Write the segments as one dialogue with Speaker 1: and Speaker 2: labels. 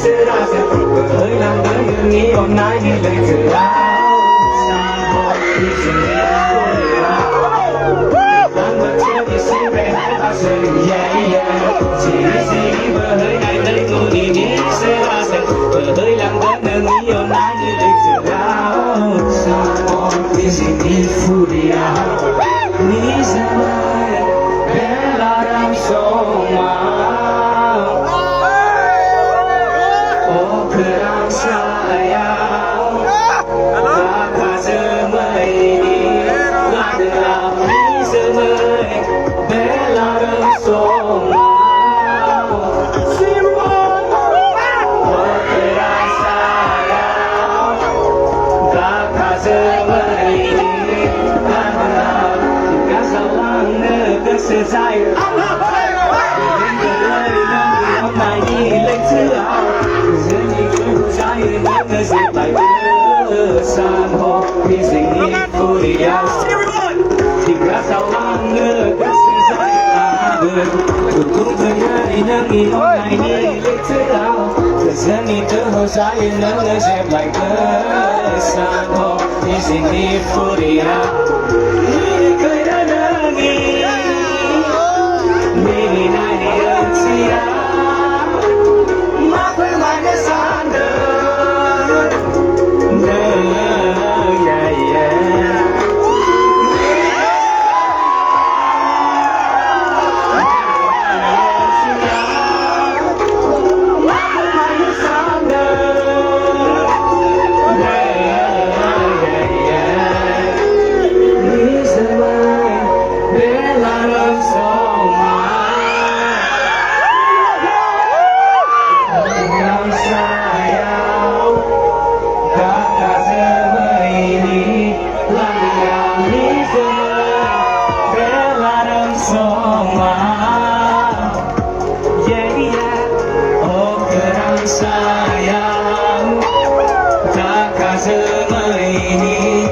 Speaker 1: sự ra sẽ hơi làm đơn người nghĩ hôm nay như lời tự áo sang hồ thì dừng đi vui làm vật chưa thì sẽ về ta sẽ yeah yeah chỉ gì vừa hơi ngày đây ngủ đi đi sẽ ra sẽ hơi làm đơn người nghĩ hôm nay như lời tự áo sang hồ thì dừng đi vui nghĩ ra mai bé là đang sống mà Perang sayang Tak semai Adalah semai Bela resoma Perang sayang Tak semai Adalah Kasalang Kesesayang Hôm nay đi lên thứ áo giờ đi chung trái những người dẹp lại bờ san hô khi dình đi vui áo thì cả sao mang ngơ các sự dài là người cũng thời gian đi nâng đi hôm nay đi lên thứ áo giờ đi trở hồ trái những người dẹp lại bờ san hô khi dình đi vui áo đi cười đã nâng đi Maybe not even see my mind is under. Yeah, yeah. Sayang tak semai ini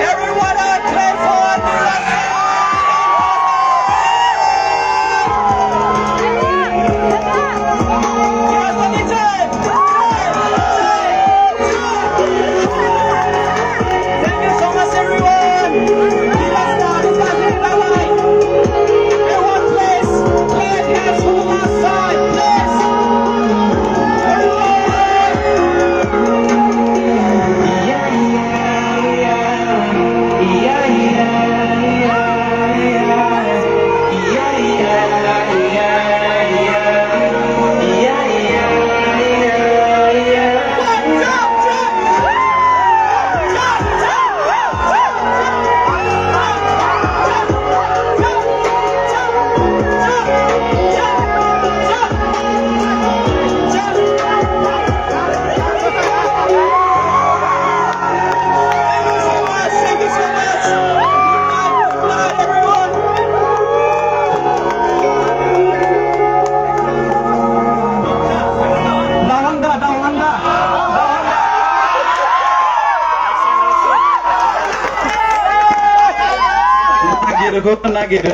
Speaker 1: everyone out play for thank you so much everyone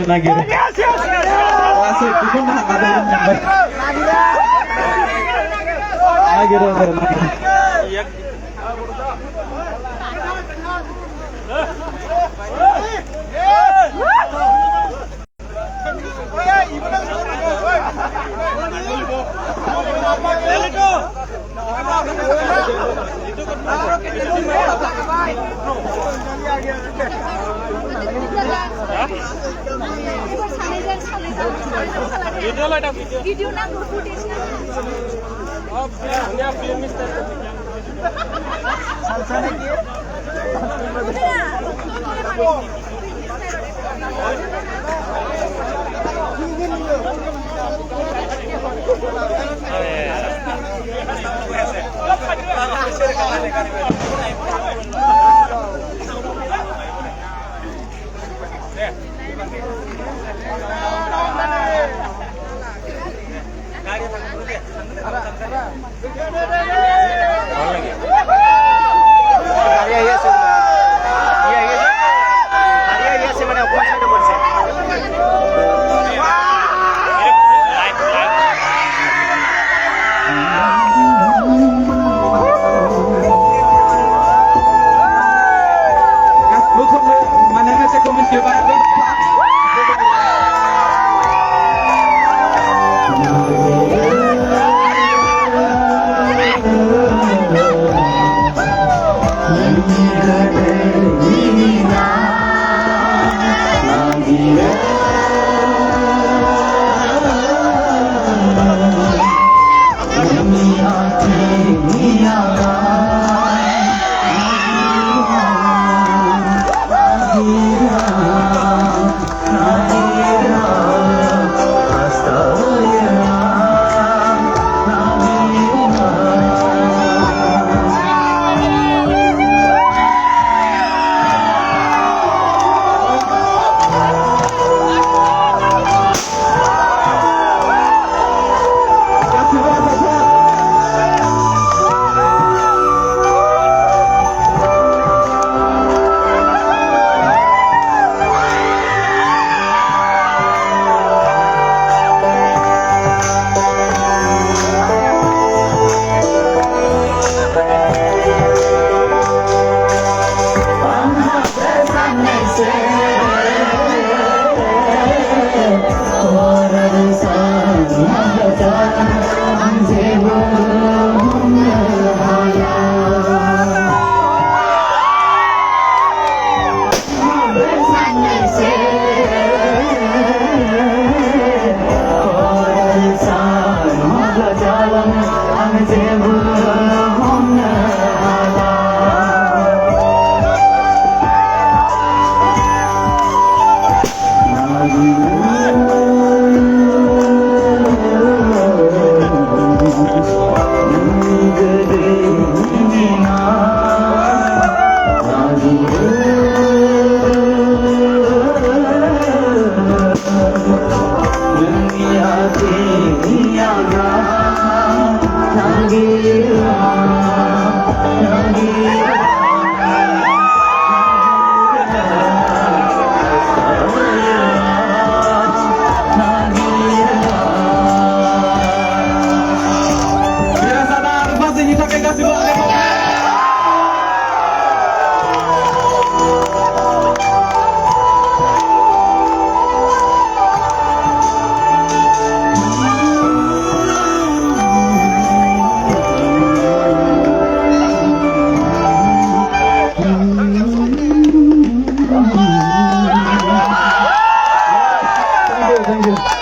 Speaker 1: Nagiru. Masih itu nak ada yang Nagiru.
Speaker 2: Video na go footage na.
Speaker 1: Hanya film Mister.
Speaker 2: Sana ki?
Speaker 3: Live.
Speaker 1: Thank you.